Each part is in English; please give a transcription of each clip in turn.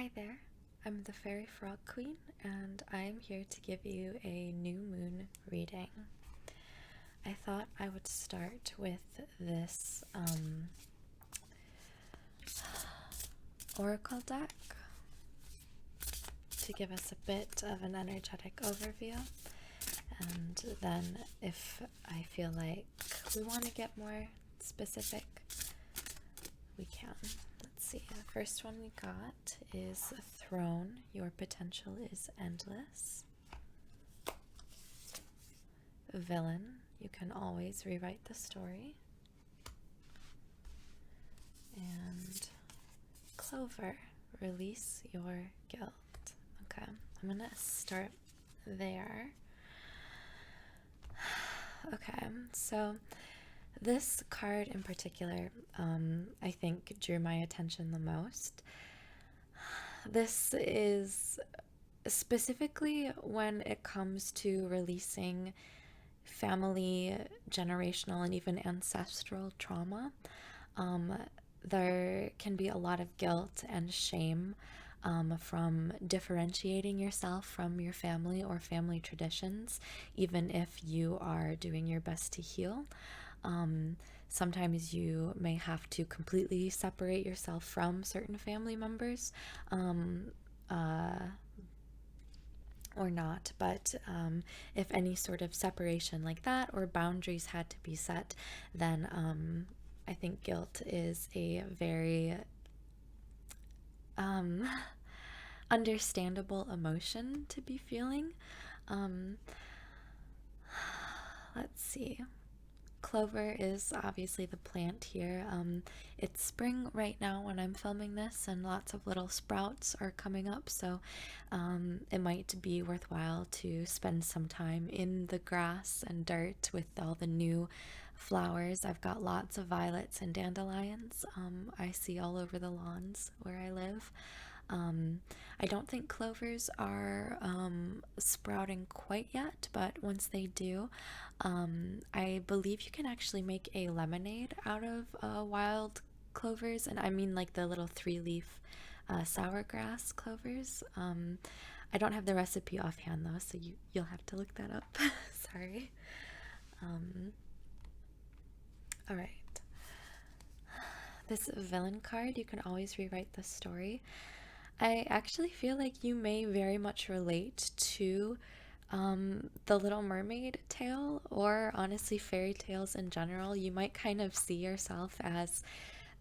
Hi there, I'm the Fairy Frog Queen, and I am here to give you a new moon reading. I thought I would start with this oracle deck to give us a bit of an energetic overview, and then if I feel like we want to get more specific, we can. Let's see, the first one we got is Throne. Your potential is endless. Villain. You can always rewrite the story. And Clover. Release your guilt. Okay, I'm gonna start there. Okay, so this card in particular, I think drew my attention the most. This is specifically when it comes to releasing family, generational, and even ancestral trauma. There can be a lot of guilt and shame from differentiating yourself from your family or family traditions, even if you are doing your best to heal. Sometimes you may have to completely separate yourself from certain family members, or not, but if any sort of separation like that or boundaries had to be set, then I think guilt is a very understandable emotion to be feeling. Let's see. Clover is obviously the plant here. It's spring right now when I'm filming this, and lots of little sprouts are coming up, so it might be worthwhile to spend some time in the grass and dirt with all the new flowers. I've got lots of violets and dandelions I see all over the lawns where I live. I don't think clovers are sprouting quite yet, but once they do, I believe you can actually make a lemonade out of wild clovers, and I mean like the little 3-leaf sour grass clovers. I don't have the recipe offhand though, so you'll have to look that up. Sorry. All right. This villain card, you can always rewrite the story. I actually feel like you may very much relate to the Little Mermaid tale, or honestly fairy tales in general. You might kind of see yourself as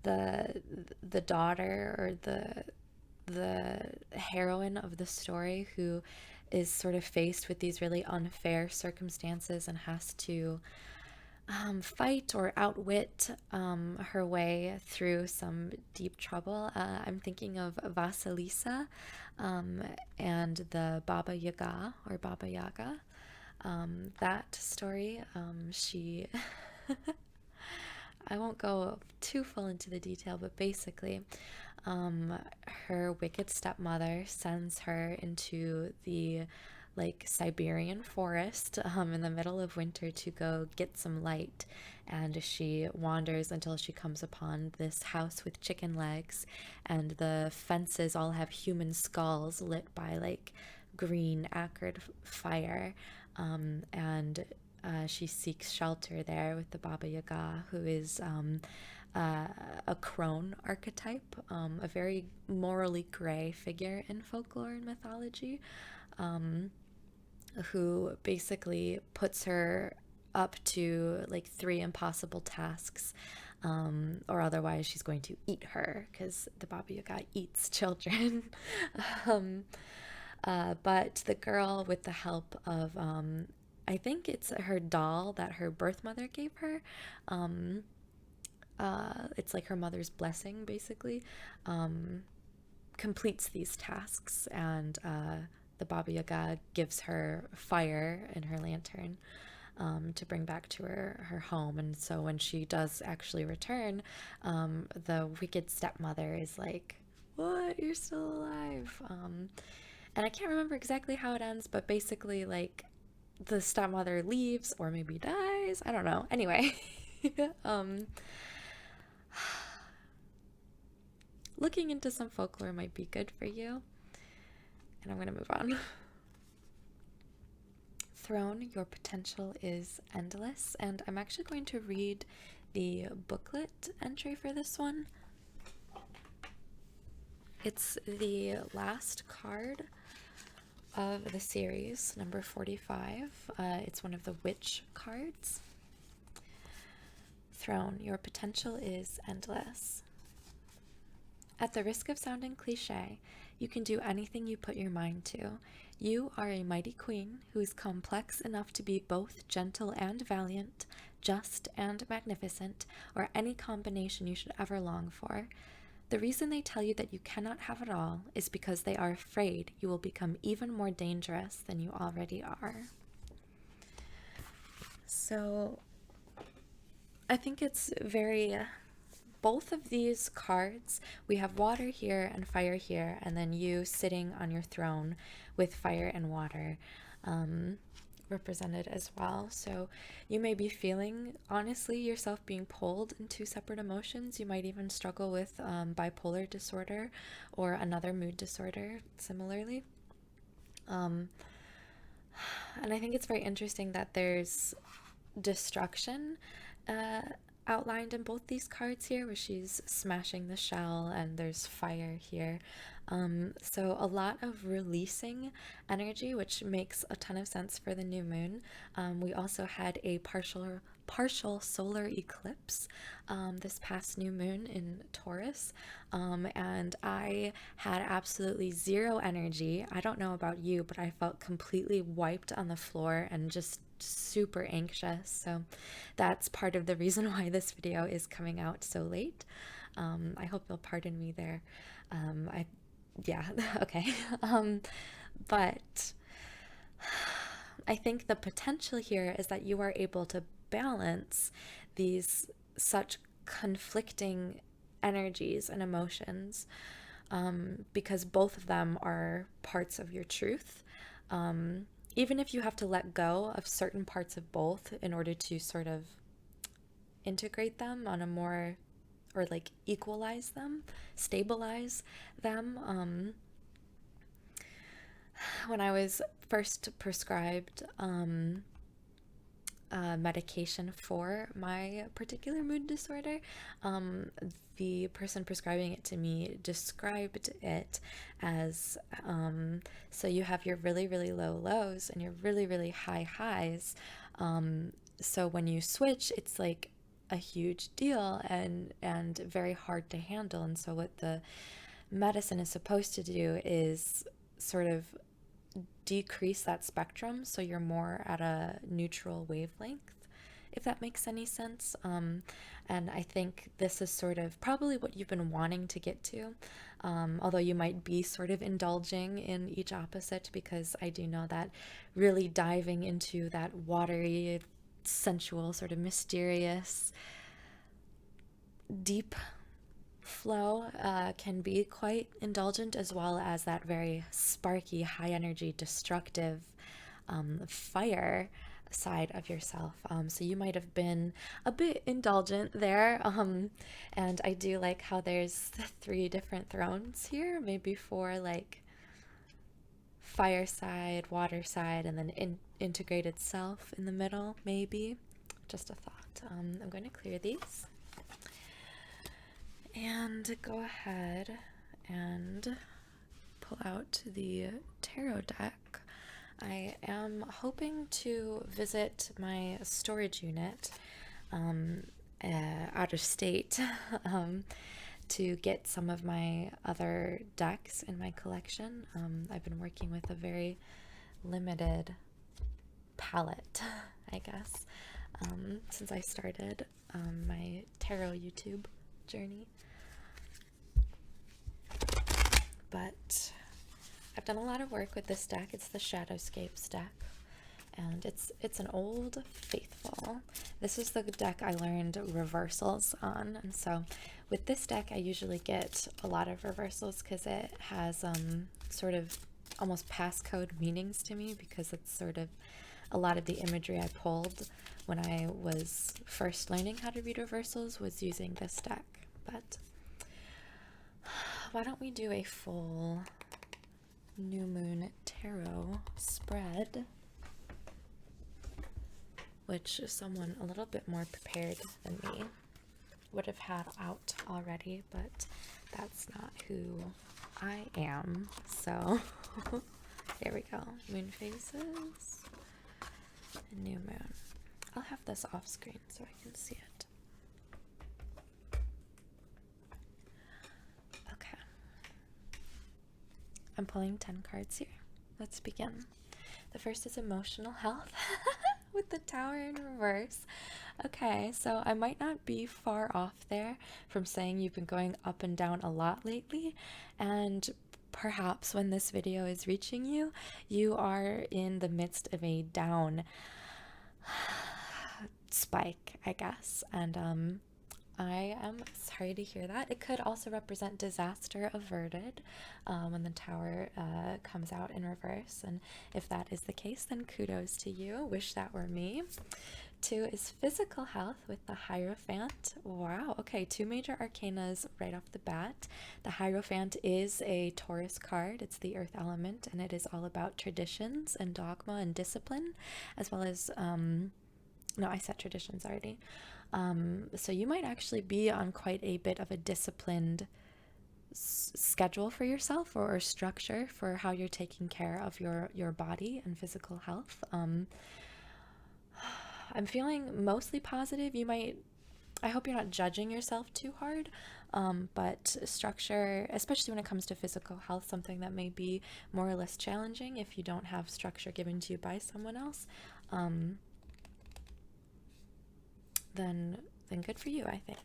the daughter or the heroine of the story who is sort of faced with these really unfair circumstances and has to fight or outwit her way through some deep trouble. I'm thinking of Vasilisa and the Baba Yaga or Baba Yaga. That story, she I won't go too full into the detail, but basically, her wicked stepmother sends her into the Siberian forest in the middle of winter to go get some light, and she wanders until she comes upon this house with chicken legs, and the fences all have human skulls lit by green acrid fire, and she seeks shelter there with the Baba Yaga, who is a crone archetype, a very morally gray figure in folklore and mythology, who basically puts her up to 3 impossible tasks, or otherwise she's going to eat her, because the Baba Yaga eats children. But the girl, with the help of I think it's her doll that her birth mother gave her. It's like her mother's blessing, basically. Completes these tasks, and the Baba Yaga gives her fire in her lantern to bring back to her home. And so when she does actually return, the wicked stepmother is like, "What? You're still alive?" And I can't remember exactly how it ends, but basically, the stepmother leaves or maybe dies. I don't know. Anyway, looking into some folklore might be good for you. And I'm going to move on. Throne, your potential is endless. And I'm actually going to read the booklet entry for this one. It's the last card of the series, number 45. It's one of the witch cards. Throne, your potential is endless. At the risk of sounding cliche, you can do anything you put your mind to. You are a mighty queen who is complex enough to be both gentle and valiant, just and magnificent, or any combination you should ever long for. The reason they tell you that you cannot have it all is because they are afraid you will become even more dangerous than you already are. So I think it's very... both of these cards, we have water here and fire here, and then you sitting on your throne with fire and water represented as well. So you may be feeling, honestly, yourself being pulled in two separate emotions. You might even struggle with bipolar disorder or another mood disorder similarly. And I think it's very interesting that there's destruction outlined in both these cards here, where she's smashing the shell, and there's fire here. So a lot of releasing energy, which makes a ton of sense for the new moon. We also had a partial solar eclipse this past new moon in Taurus, and I had absolutely zero energy. I don't know about you, but I felt completely wiped on the floor and just super anxious. So that's part of the reason why this video is coming out so late. I hope you'll pardon me there. Okay. But I think the potential here is that you are able to balance these such conflicting energies and emotions, because both of them are parts of your truth. Even if you have to let go of certain parts of both in order to sort of integrate them on a more, or like equalize them, stabilize them. When I was first prescribed medication for my particular mood disorder, the person prescribing it to me described it as so you have your really, really low lows and your really, really high highs. So when you switch, it's like a huge deal and very hard to handle. And so what the medicine is supposed to do is sort of decrease that spectrum so you're more at a neutral wavelength, if that makes any sense. And I think this is sort of probably what you've been wanting to get to, although you might be sort of indulging in each opposite, because I do know that really diving into that watery, sensual, sort of mysterious, deep flow can be quite indulgent, as well as that very sparky, high energy, destructive fire side of yourself. So you might have been a bit indulgent there. And I do like how there's 3 different thrones here, maybe 4, like fire side, water side, and then integrated self in the middle, maybe. Just a thought. I'm going to clear these and go ahead and pull out the tarot deck. I am hoping to visit my storage unit out of state to get some of my other decks in my collection. I've been working with a very limited palette, I guess, since I started my tarot YouTube journey. But I've done a lot of work with this deck. It's the Shadowscapes deck, and it's an old faithful. This is the deck I learned reversals on, and so with this deck I usually get a lot of reversals because it has sort of almost passcode meanings to me, because it's sort of a lot of the imagery I pulled when I was first learning how to read reversals was using this deck. But why don't we do a full new moon tarot spread, which someone a little bit more prepared than me would have had out already, but that's not who I am. So there we go. Moon phases and new moon. I'll have this off screen so I can see it. Okay. I'm pulling 10 cards here. Let's begin. The first is emotional health with the Tower in reverse. Okay, so I might not be far off there from saying you've been going up and down a lot lately, and perhaps when this video is reaching you, you are in the midst of a down spike, I guess, and I am sorry to hear that. It could also represent disaster averted when the Tower comes out in reverse, and if that is the case, then kudos to you. Wish that were me. 2 is physical health with the Hierophant. Wow, okay, 2 major arcanas right off the bat. The Hierophant is a Taurus card. It's the earth element, and it is all about traditions and dogma and discipline, as well as, no, I said traditions already. So you might actually be on quite a bit of a disciplined schedule for yourself, or structure for how you're taking care of your body and physical health. I'm feeling mostly positive. I hope you're not judging yourself too hard, but structure, especially when it comes to physical health, something that may be more or less challenging if you don't have structure given to you by someone else, then good for you, I think.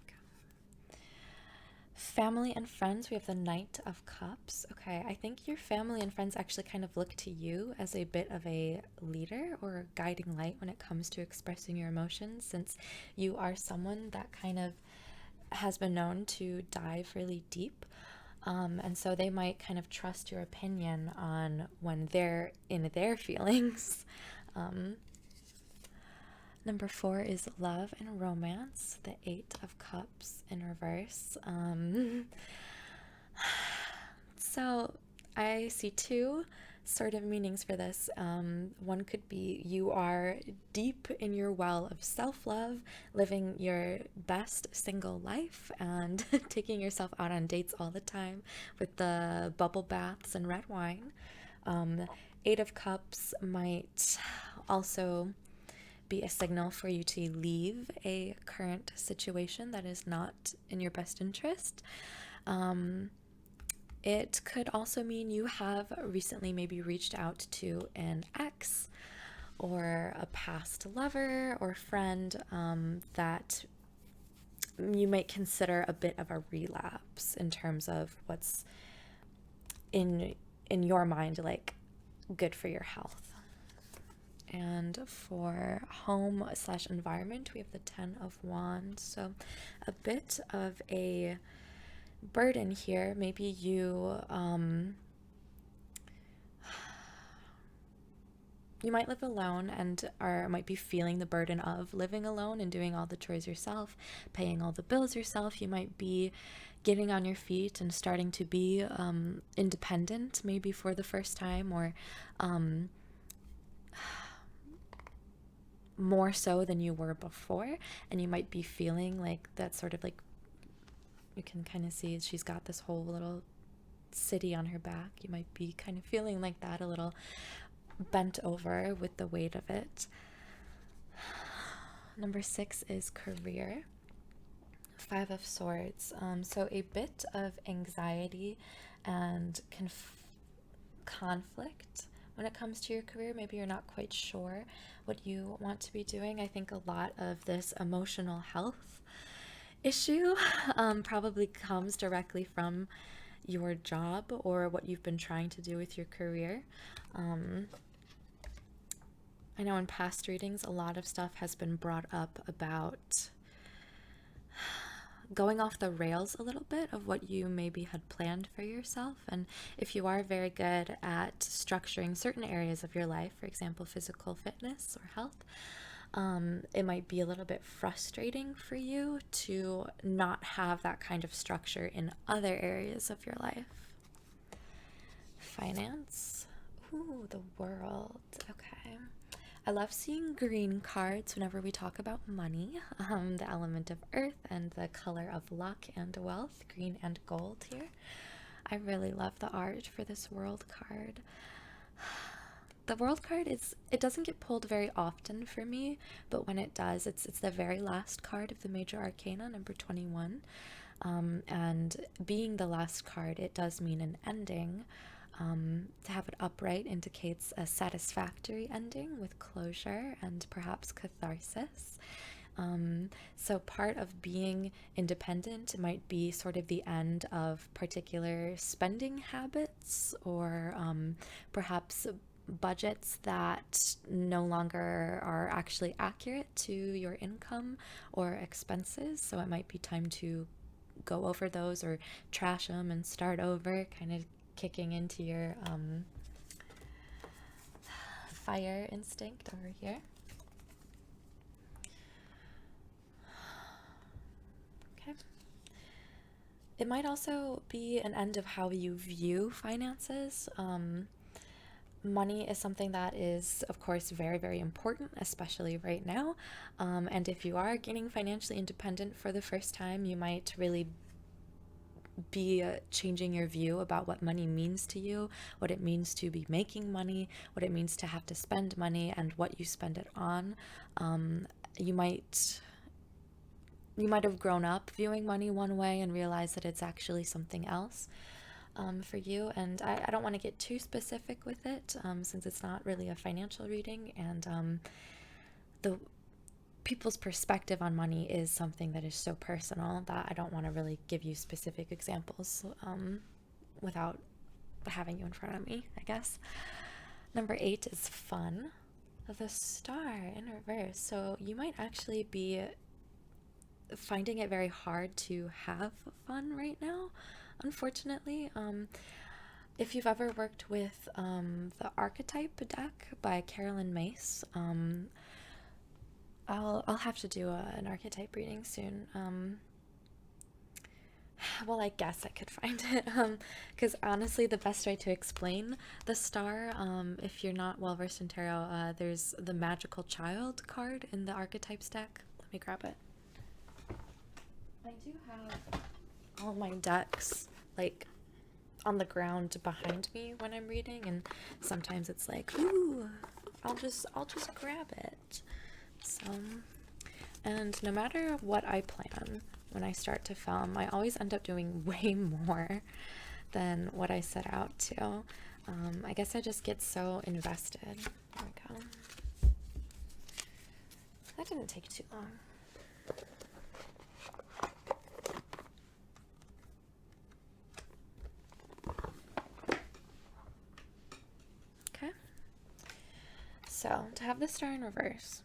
Family and friends, we have the Knight of Cups. Okay, I think your family and friends actually kind of look to you as a bit of a leader or a guiding light when it comes to expressing your emotions, since you are someone that kind of has been known to dive really deep. And so they might kind of trust your opinion on when they're in their feelings. Number 4 is love and romance, the 8 of Cups in reverse. So I see 2 sort of meanings for this. One could be you are deep in your well of self-love, living your best single life and taking yourself out on dates all the time with the bubble baths and red wine. 8 of Cups might also be a signal for you to leave a current situation that is not in your best interest. It could also mean you have recently maybe reached out to an ex or a past lover or friend that you might consider a bit of a relapse in terms of what's in your mind like good for your health. And for home / environment, we have the 10 of Wands. So a bit of a burden here. Maybe you you might live alone and might be feeling the burden of living alone and doing all the chores yourself, paying all the bills yourself. You might be getting on your feet and starting to be independent, maybe for the first time, or more so than you were before, and you might be feeling like that sort of like, you can kind of see she's got this whole little city on her back. You might be kind of feeling like that, a little bent over with the weight of it. Number 6 is career. 5 of Swords. So a bit of anxiety and conflict when it comes to your career. Maybe you're not quite sure what you want to be doing. I think a lot of this emotional health issue probably comes directly from your job or what you've been trying to do with your career. I know in past readings a lot of stuff has been brought up about going off the rails a little bit of what you maybe had planned for yourself. And if you are very good at structuring certain areas of your life, for example, physical fitness or health, it might be a little bit frustrating for you to not have that kind of structure in other areas of your life. Finance. Ooh, the world. Okay. I love seeing green cards whenever we talk about money. The element of earth and the color of luck and wealth, green and gold here. I really love the art for this world card. The world card it doesn't get pulled very often for me, but when it does, it's the very last card of the major arcana, number 21. And being the last card, it does mean an ending. To have it upright indicates a satisfactory ending with closure and perhaps catharsis. So part of being independent might be sort of the end of particular spending habits, or perhaps budgets that no longer are actually accurate to your income or expenses. So it might be time to go over those or trash them and start over, kind of kicking into your fire instinct over here. Okay. It might also be an end of how you view finances. Money is something that is, of course, very, very important, especially right now. And if you are getting financially independent for the first time, you might really be changing your view about what money means to you, what it means to be making money, what it means to have to spend money, and what you spend it on. You might have grown up viewing money one way and realize that it's actually something else for you. And I don't want to get too specific with it, since it's not really a financial reading, and the people's perspective on money is something that is so personal that I don't want to really give you specific examples without having you in front of me, I guess. Number 8 is fun. The star in reverse. So you might actually be finding it very hard to have fun right now, unfortunately. If you've ever worked with the Archetype deck by Carolyn Mace, I'll have to do an archetype reading soon. Well, I guess I could find it, because honestly, the best way to explain the star, if you're not well versed in tarot, there's the Magical Child card in the Archetypes deck. Let me grab it. I do have all my decks like on the ground behind me when I'm reading, and sometimes it's like, ooh, I'll just grab it. So, and no matter what I plan when I start to film, I always end up doing way more than what I set out to. I guess I just get so invested. There we go. That didn't take too long. Okay. So, to have the star in reverse,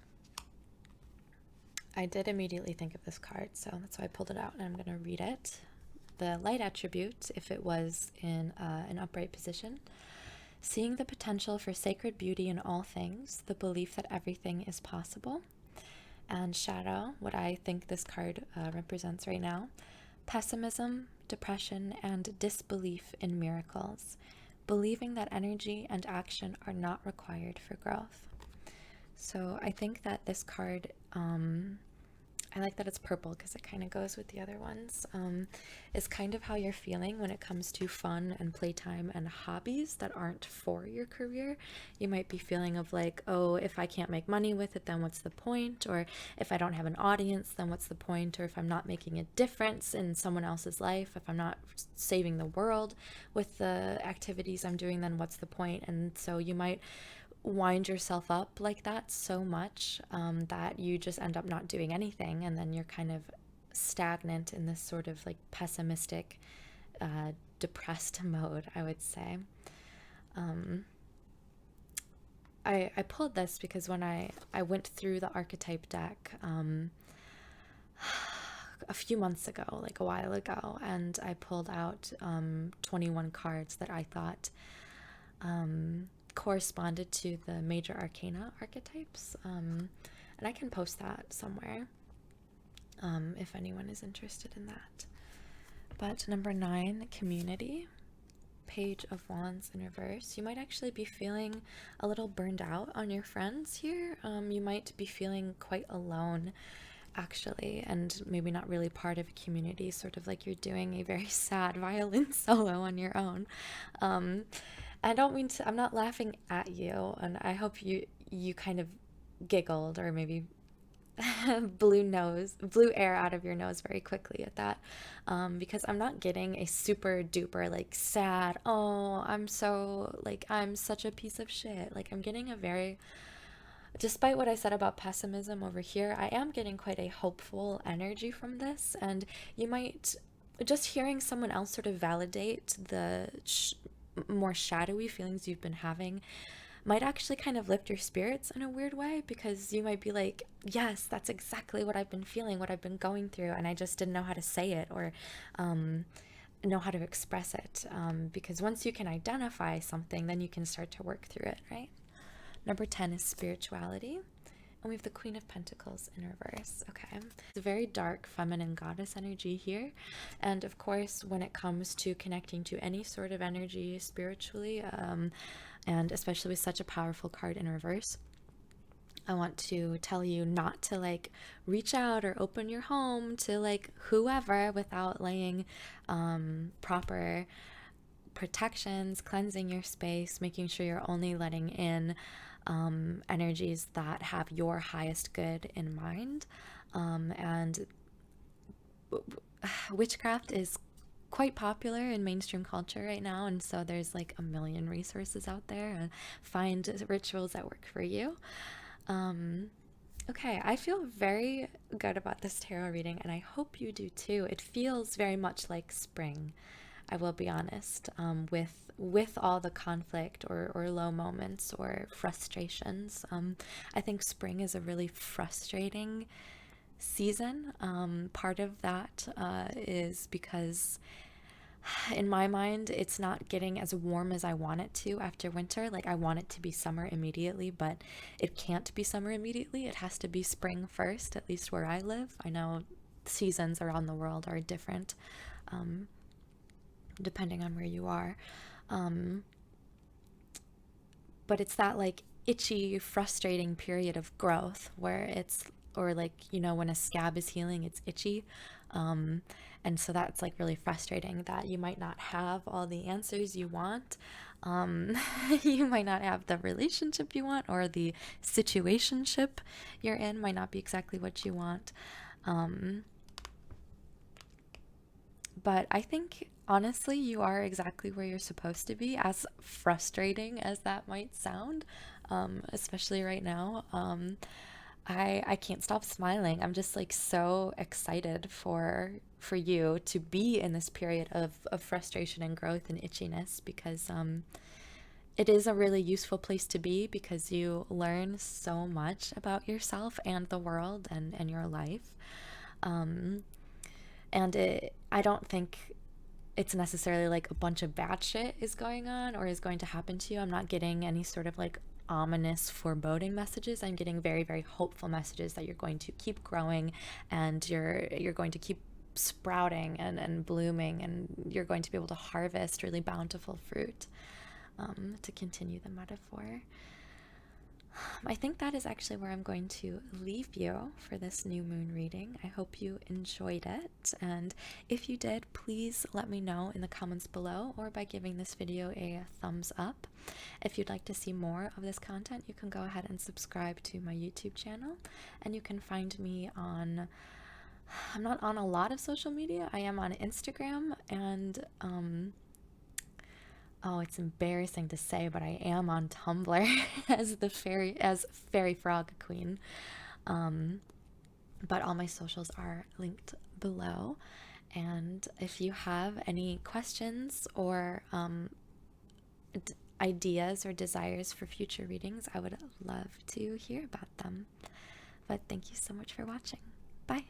I did immediately think of this card, so that's why I pulled it out and I'm going to read it. The light attribute, if it was in an upright position, seeing the potential for sacred beauty in all things, the belief that everything is possible. And shadow, what I think this card represents right now, pessimism, depression, and disbelief in miracles, believing that energy and action are not required for growth. So I think that this card, I like that it's purple because it kind of goes with the other ones, is kind of how you're feeling when it comes to fun and playtime and hobbies that aren't for your career. You might be feeling of like, oh, if I can't make money with it, then what's the point? Or if I don't have an audience, then what's the point? Or if I'm not making a difference in someone else's life, if I'm not saving the world with the activities I'm doing, then what's the point? And so you might wind yourself up like that so much that you just end up not doing anything, and then you're kind of stagnant in this sort of like pessimistic, depressed mode, I would say. I pulled this because when I went through the archetype deck a few months ago, like a while ago, and I pulled out 21 cards that I thought corresponded to the major arcana archetypes, And I can post that somewhere if anyone is interested in that. But number 9, community. Page of Wands in reverse. You might actually be feeling a little burned out on your friends here. You might be feeling quite alone, actually, and maybe not really part of a community, sort of like you're doing a very sad violin solo on your own. I don't mean to, I'm not laughing at you, and I hope you kind of giggled or maybe blew air out of your nose very quickly at that, because I'm not getting a super duper like sad, oh, I'm such a piece of shit. Like, I'm getting a very, despite what I said about pessimism over here, I am getting quite a hopeful energy from this. And you might, just hearing someone else sort of validate the more shadowy feelings you've been having might actually kind of lift your spirits in a weird way, because you might be like, yes, that's exactly what I've been feeling, what I've been going through, and I just didn't know how to say it or know how to express it. Because once you can identify something, then you can start to work through it, right? Number 10 is spirituality. And we have the Queen of Pentacles in reverse. Okay. It's a very dark feminine goddess energy here. And of course, when it comes to connecting to any sort of energy spiritually, and especially with such a powerful card in reverse, I want to tell you not to like reach out or open your home to like whoever without laying proper protections, cleansing your space, making sure you're only letting in energies that have your highest good in mind. And witchcraft is quite popular in mainstream culture right now, and so there's like a million resources out there, and find rituals that work for you. Okay, I feel very good about this tarot reading, and I hope you do too. It feels very much like spring, I will be honest, with all the conflict or low moments or frustrations. I think spring is a really frustrating season. Part of that is because in my mind, it's not getting as warm as I want it to after winter. Like, I want it to be summer immediately, but it can't be summer immediately. It has to be spring first, at least where I live. I know seasons around the world are different, depending on where you are. But it's that like itchy, frustrating period of growth where it's, or like, you know, when a scab is healing, it's itchy. And so that's like really frustrating that you might not have all the answers you want. You might not have the relationship you want, or the situationship you're in might not be exactly what you want. But I think honestly, you are exactly where you're supposed to be, as frustrating as that might sound, especially right now. I can't stop smiling. I'm just like so excited for you to be in this period of frustration and growth and itchiness, because it is a really useful place to be, because you learn so much about yourself and the world and your life. And I don't think it's necessarily like a bunch of bad shit is going on or is going to happen to you. I'm not getting any sort of like ominous foreboding messages. I'm getting very, very hopeful messages that you're going to keep growing, and you're going to keep sprouting and blooming, and you're going to be able to harvest really bountiful fruit, to continue the metaphor. I think that is actually where I'm going to leave you for this new moon reading. I hope you enjoyed it, and if you did, please let me know in the comments below or by giving this video a thumbs up. If you'd like to see more of this content, you can go ahead and subscribe to my YouTube channel, and you can find me on, I'm not on a lot of social media. I am on Instagram, and oh, it's embarrassing to say, but I am on Tumblr as Fairy Frog Queen. But all my socials are linked below. And if you have any questions or ideas or desires for future readings, I would love to hear about them. But thank you so much for watching. Bye.